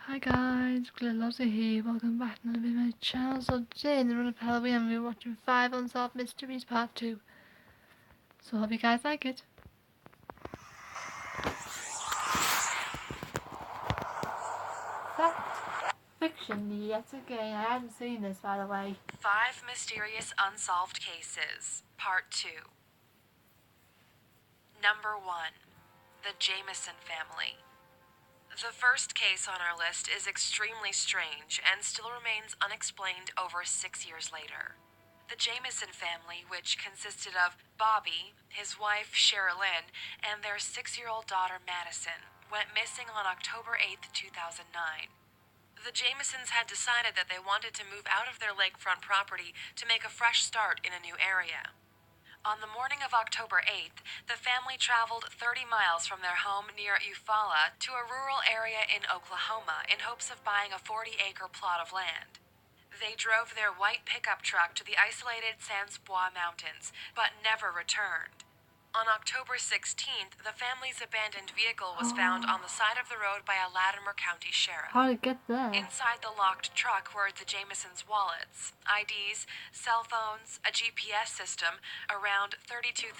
Hi guys, Lotta here, welcome back to another video of my channel. So today in the run of Halloween we're watching 5 Unsolved Mysteries Part 2. So hope you guys like it. Fact, fiction yet again. I haven't seen this, by the way. 5 Mysterious Unsolved Cases, Part 2. Number 1. The Jameson Family. The first case on our list is extremely strange and still remains unexplained over 6 years later. The Jameson family, which consisted of Bobby, his wife Sherilyn, and their 6-year-old daughter Madison, went missing on October 8, 2009. The Jamesons had decided that they wanted to move out of their lakefront property to make a fresh start in a new area. On the morning of October 8th, the family traveled 30 miles from their home near Eufaula to a rural area in Oklahoma in hopes of buying a 40-acre plot of land. They drove their white pickup truck to the isolated Sans Bois Mountains, but never returned. On October 16th, the family's abandoned vehicle was found on the side of the road by a Latimer County sheriff. How did it get there? Inside the locked truck were the Jamesons' wallets, IDs, cell phones, a GPS system, around $32,000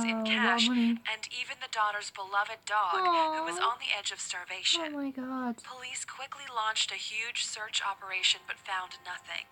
in cash, and even the daughter's beloved dog, who was on the edge of starvation. Oh my god. Police quickly launched a huge search operation but found nothing.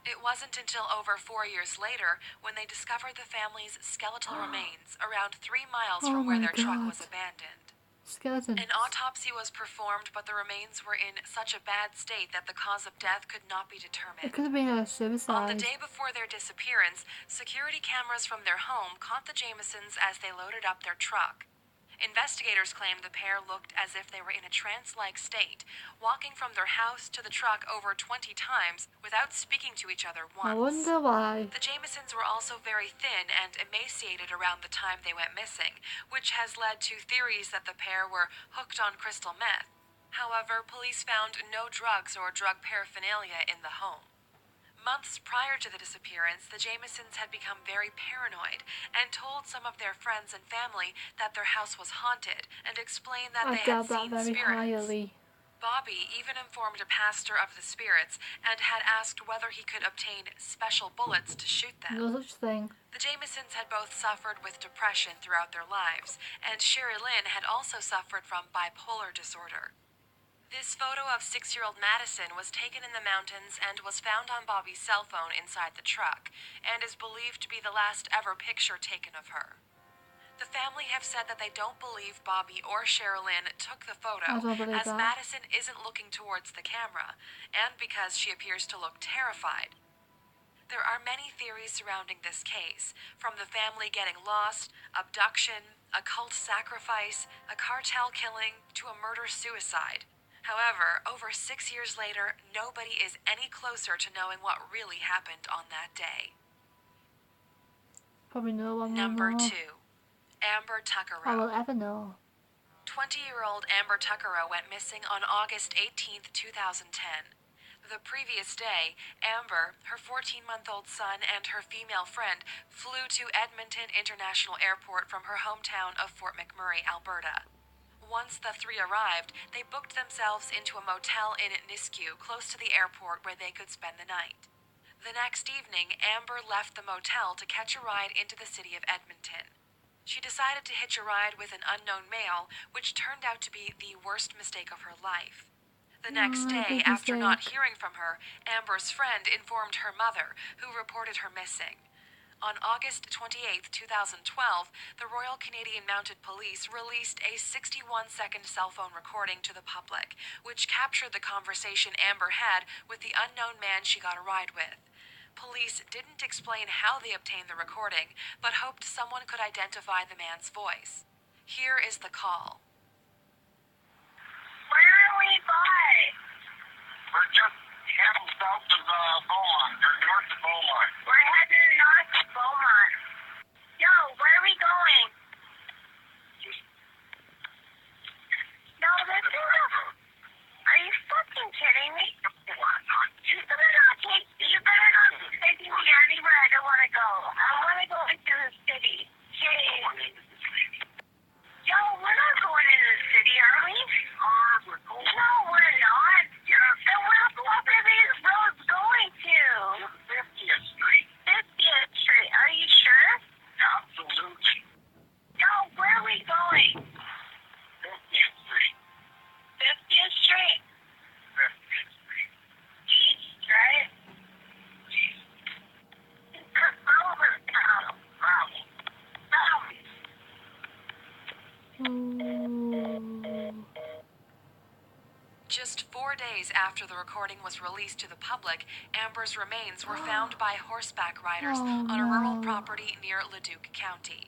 It wasn't until over 4 years later when they discovered the family's skeletal remains around 3 miles from where their truck was abandoned. Skeletons. An autopsy was performed, but the remains were in such a bad state that the cause of death could not be determined. It could have been a suicide. On the day before their disappearance, security cameras from their home caught the Jamesons as they loaded up their truck. Investigators claimed the pair looked as if they were in a trance-like state, walking from their house to the truck over 20 times without speaking to each other once. I wonder why. The Jamesons were also very thin and emaciated around the time they went missing, which has led to theories that the pair were hooked on crystal meth. However, police found no drugs or drug paraphernalia in the home. Months prior to the disappearance, the Jamesons had become very paranoid and told some of their friends and family that their house was haunted and explained that they had seen spirits. Bobby even informed a pastor of the spirits and had asked whether he could obtain special bullets to shoot them. No such thing. The Jamesons had both suffered with depression throughout their lives, and Sherilyn had also suffered from bipolar disorder. This photo of 6-year-old Madison was taken in the mountains and was found on Bobby's cell phone inside the truck, and is believed to be the last ever picture taken of her. The family have said that they don't believe Bobby or Sherilyn took the photo, as Madison isn't looking towards the camera, and because she appears to look terrified. There are many theories surrounding this case, from the family getting lost, abduction, a cult sacrifice, a cartel killing, to a murder-suicide. However, over 6 years later, nobody is any closer to knowing what really happened on that day. Probably no one will Number know. 2. Amber Tuckerow. I will ever know. 20-year-old Amber Tuckerow went missing on August 18, 2010. The previous day, Amber, her 14-month-old son, and her female friend flew to Edmonton International Airport from her hometown of Fort McMurray, Alberta. Once the three arrived, they booked themselves into a motel in Nisku, close to the airport, where they could spend the night. The next evening, Amber left the motel to catch a ride into the city of Edmonton. She decided to hitch a ride with an unknown male, which turned out to be the worst mistake of her life. The next day, after not hearing from her, Amber's friend informed her mother, who reported her missing. On August 28, 2012, the Royal Canadian Mounted Police released a 61-second cell phone recording to the public, which captured the conversation Amber had with the unknown man she got a ride with. Police didn't explain how they obtained the recording, but hoped someone could identify the man's voice. Here is the call. Where are we by? We're just heading south of Beaumont, or north of Beaumont. We're heading north of Beaumont. Yo, where are we going? No, this is a... Are you fucking kidding me? You better not be taking me anywhere I don't want to go. I want to go into the city. Jeez. Yo, we're not going Just 4 days after the recording was released to the public, Amber's remains were found by horseback riders Oh, on a rural no. property near Leduc County.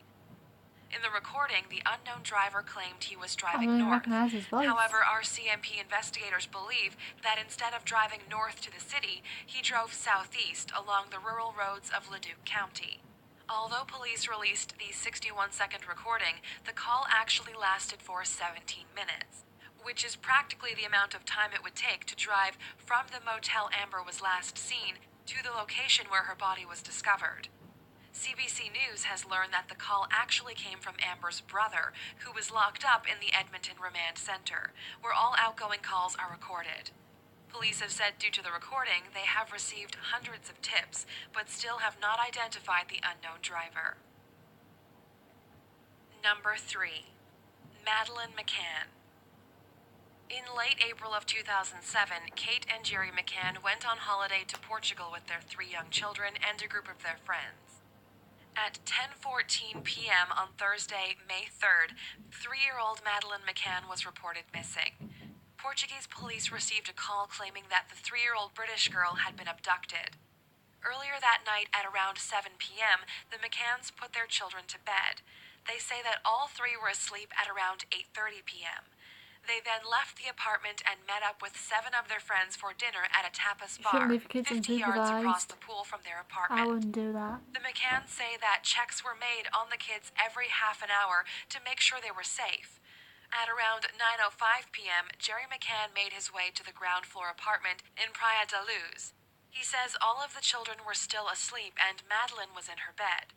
In the recording, the unknown driver claimed he was I driving don't even north. recognize his voice. However, RCMP investigators believe that instead of driving north to the city, he drove southeast along the rural roads of Leduc County. Although police released the 61-second recording, the call actually lasted for 17 minutes, which is practically the amount of time it would take to drive from the motel Amber was last seen to the location where her body was discovered. CBC News has learned that the call actually came from Amber's brother, who was locked up in the Edmonton Remand Center, where all outgoing calls are recorded. Police have said due to the recording, they have received hundreds of tips, but still have not identified the unknown driver. Number 3. Madeleine McCann. In late April of 2007, Kate and Jerry McCann went on holiday to Portugal with their 3 young children and a group of their friends. At 10:14 p.m. on Thursday, May 3rd, 3-year-old Madeleine McCann was reported missing. Portuguese police received a call claiming that the 3-year-old British girl had been abducted. Earlier that night at around 7 p.m., the McCanns put their children to bed. They say that all 3 were asleep at around 8:30 p.m. They then left the apartment and met up with 7 of their friends for dinner at a tapas You shouldn't bar, leave kids 50 yards across unsupervised. the pool from their I apartment. wouldn't do that. The McCanns say that checks were made on the kids every half an hour to make sure they were safe. At around 9:05 p.m., Jerry McCann made his way to the ground floor apartment in Praia da Luz. He says all of the children were still asleep and Madeleine was in her bed.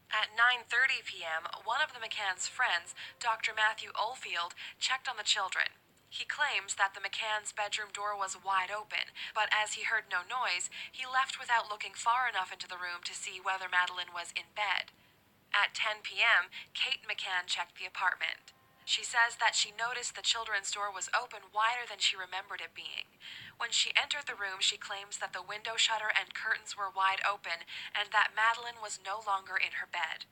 At 9:30 p.m., one of the McCann's friends, Dr. Matthew Oldfield, checked on the children. He claims that the McCann's bedroom door was wide open, but as he heard no noise, he left without looking far enough into the room to see whether Madeleine was in bed. At 10 p.m., Kate McCann checked the apartment. She says that she noticed the children's door was open wider than she remembered it being. When she entered the room, she claims that the window shutter and curtains were wide open and that Madeleine was no longer in her bed.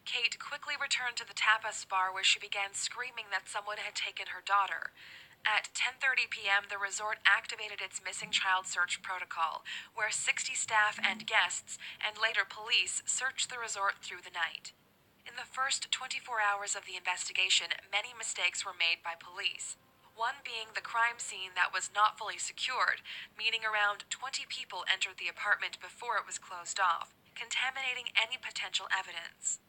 Kate quickly returned to the tapas bar where she began screaming that someone had taken her daughter. At 10:30 p.m., the resort activated its missing child search protocol, where 60 staff and guests, and later police, searched the resort through the night. In the first 24 hours of the investigation, many mistakes were made by police. One being the crime scene that was not fully secured, meaning around 20 people entered the apartment before it was closed off, contaminating any potential evidence.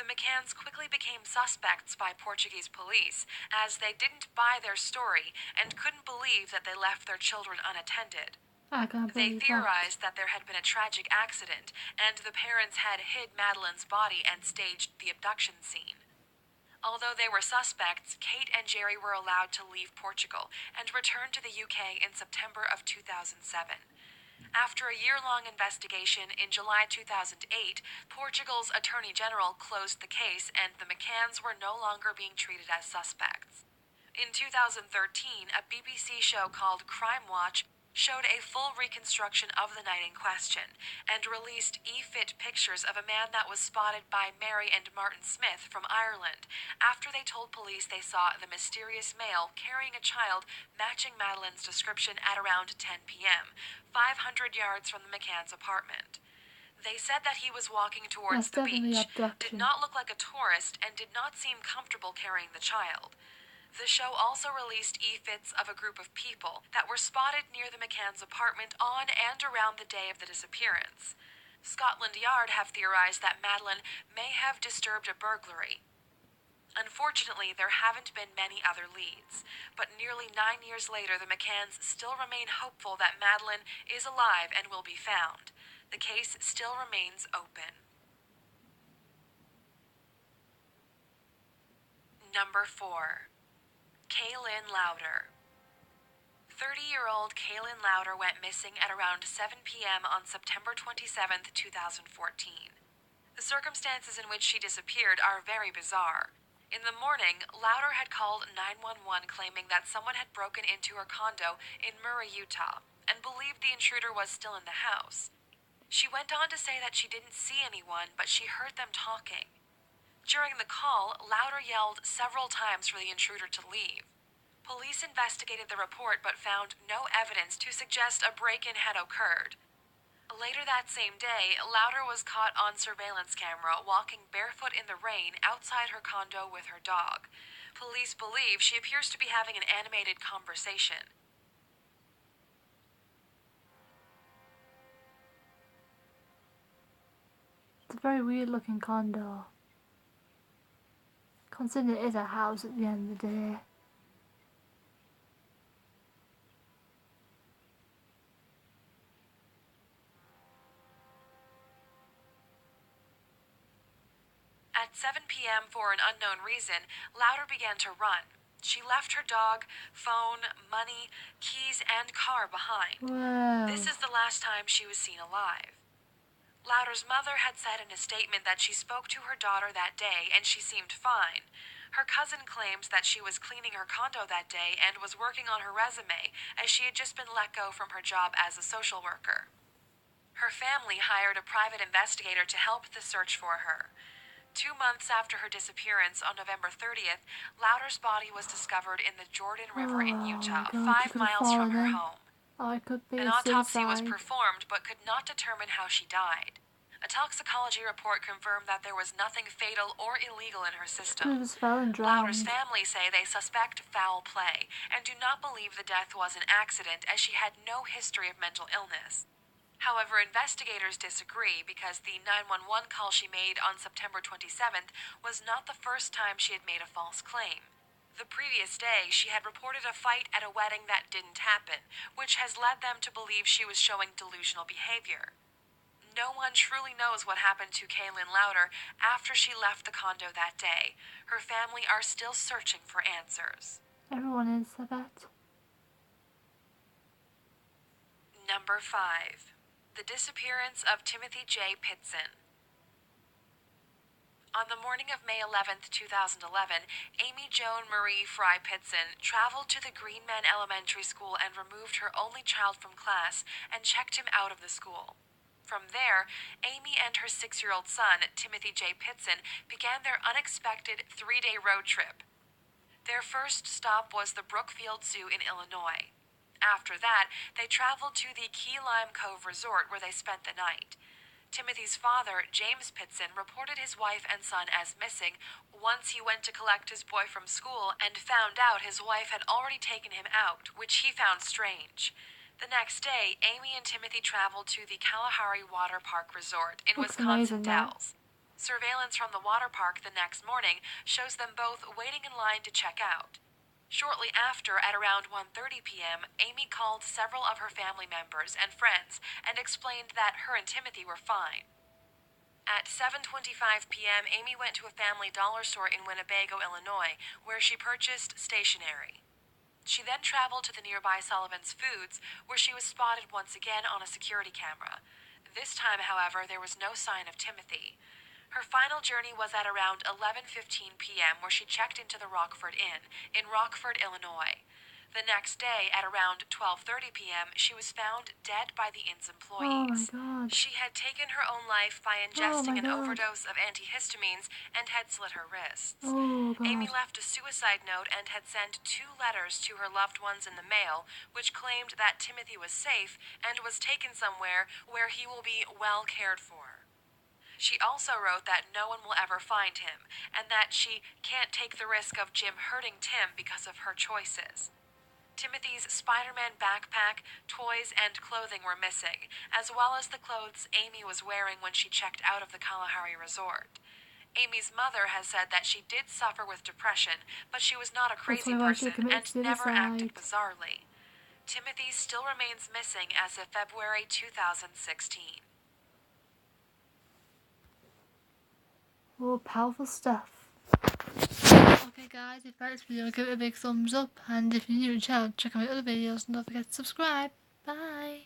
The McCanns quickly became suspects by Portuguese police, as they didn't buy their story and couldn't believe that they left their children unattended. I can't They believe theorized that there had been a tragic accident, and the parents had hid Madeleine's body and staged the abduction scene. Although they were suspects, Kate and Jerry were allowed to leave Portugal and return to the UK in September of 2007. After a year-long investigation, in July 2008, Portugal's Attorney General closed the case and the McCanns were no longer being treated as suspects. In 2013, a BBC show called Crime Watch showed a full reconstruction of the night in question and released e-fit pictures of a man that was spotted by Mary and Martin Smith from Ireland after they told police they saw the mysterious male carrying a child matching Madeleine's description at around 10 p.m., 500 yards from the McCann's apartment. They said that he was walking towards That's the definitely beach, abduction. did not look like a tourist, and did not seem comfortable carrying the child. The show also released e-fits of a group of people that were spotted near the McCann's apartment on and around the day of the disappearance. Scotland Yard have theorized that Madeleine may have disturbed a burglary. Unfortunately, there haven't been many other leads, but nearly 9 years later, the McCanns still remain hopeful that Madeleine is alive and will be found. The case still remains open. Number 4. Kaylin Lauder. 30-year-old Kaylin Lauder went missing at around 7 p.m. on September 27, 2014. The circumstances in which she disappeared are very bizarre. In the morning, Lauder had called 911 claiming that someone had broken into her condo in Murray, Utah, and believed the intruder was still in the house. She went on to say that she didn't see anyone, but she heard them talking. During the call, Lauder yelled several times for the intruder to leave. Police investigated the report but found no evidence to suggest a break-in had occurred. Later that same day, Louder was caught on surveillance camera walking barefoot in the rain outside her condo with her dog. Police believe she appears to be having an animated conversation. It's a very weird looking condo, considering it is a house at the end of the day. At 7 p.m., for an unknown reason, Louder began to run. She left her dog, phone, money, keys, and car behind. Wow. This is the last time she was seen alive. Louder's mother had said in a statement that she spoke to her daughter that day and she seemed fine. Her cousin claims that she was cleaning her condo that day and was working on her resume as she had just been let go from her job as a social worker. Her family hired a private investigator to help the search for her. 2 months after her disappearance, on November 30th, Louder's body was discovered in the Jordan River in Oh Utah, my God, she 5 could have miles from her fallen in. home. Or it could be An a autopsy was suicide. performed but could not determine how she died. A toxicology report confirmed that there was nothing fatal or illegal in her Could have system. just fell and Louder's drowned. family say they suspect foul play and do not believe the death was an accident as she had no history of mental illness. However, investigators disagree because the 911 call she made on September 27th was not the first time she had made a false claim. The previous day, she had reported a fight at a wedding that didn't happen, which has led them to believe she was showing delusional behavior. No one truly knows what happened to Kaylin Louder after she left the condo that day. Her family are still searching for answers. Everyone is, I bet. Number 5. The disappearance of Timothy J. Pitson. On the morning of May 11, 2011, Amy Joan Marie Fry Pitson traveled to the Greenman Elementary School and removed her only child from class and checked him out of the school. From there, Amy and her 6-year-old son, Timothy J. Pitson, began their unexpected 3-day road trip. Their first stop was the Brookfield Zoo in Illinois. After that, they traveled to the Key Lime Cove Resort where they spent the night. Timothy's father, James Pitson, reported his wife and son as missing once he went to collect his boy from school and found out his wife had already taken him out, which he found strange. The next day, Amy and Timothy traveled to the Kalahari Water Park Resort in Looks Wisconsin amazing, that. Dells. Surveillance from the water park the next morning shows them both waiting in line to check out. Shortly after, at around 1:30 p.m., Amy called several of her family members and friends and explained that her and Timothy were fine. At 7:25 p.m., Amy went to a family dollar store in Winnebago, Illinois, where she purchased stationery. She then traveled to the nearby Sullivan's Foods, where she was spotted once again on a security camera. This time, however, there was no sign of Timothy. Her final journey was at around 11:15 p.m., where she checked into the Rockford Inn in Rockford, Illinois. The next day, at around 12:30 p.m., she was found dead by the inn's Oh my employees. God. She had taken her own life by Oh ingesting my an God. overdose of antihistamines and had slit her wrists. Oh Amy God. left a suicide note and had sent 2 letters to her loved ones in the mail, which claimed that Timothy was safe and was taken somewhere where he will be well cared for. She also wrote that no one will ever find him, and that she can't take the risk of Jim hurting Tim because of her choices. Timothy's Spider-Man backpack, toys, and clothing were missing, as well as the clothes Amy was wearing when she checked out of the Kalahari Resort. Amy's mother has said that she did suffer with depression, but she was not a crazy why she person and committed never acted suicide. bizarrely. Timothy still remains missing as of February 2016. Oh, powerful stuff. Okay guys, if you like this video, give it a big thumbs up, and if you're new to the channel, check out my other videos and don't forget to subscribe. Bye!